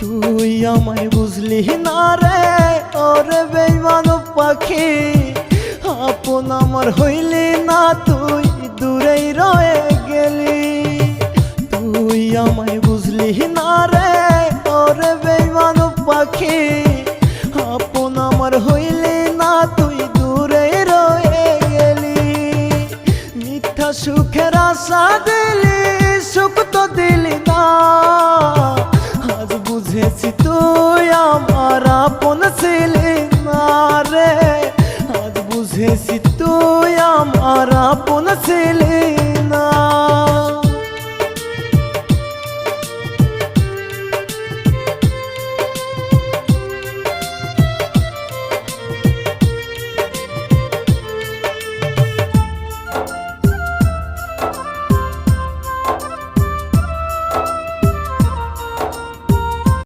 তুই আমায় বুঝলি না রে ওরে বেঈমান পাখি, আপন আমার হইলি না তুই দূরেই রয়ে গেলি। তুই আমায় বুঝলি না রে ওরে বেঈমান পাখি, আপন আমার হইলি না তুই দূরেই রয়ে গেলি। মিথ্যা সুখের আশা দিলি সুখ তো দিলি না, আজ বুঝেছি তুই আমার আপন ছিলি না রে, আজ বুঝেছি তুই আমার আপন ছিলি না।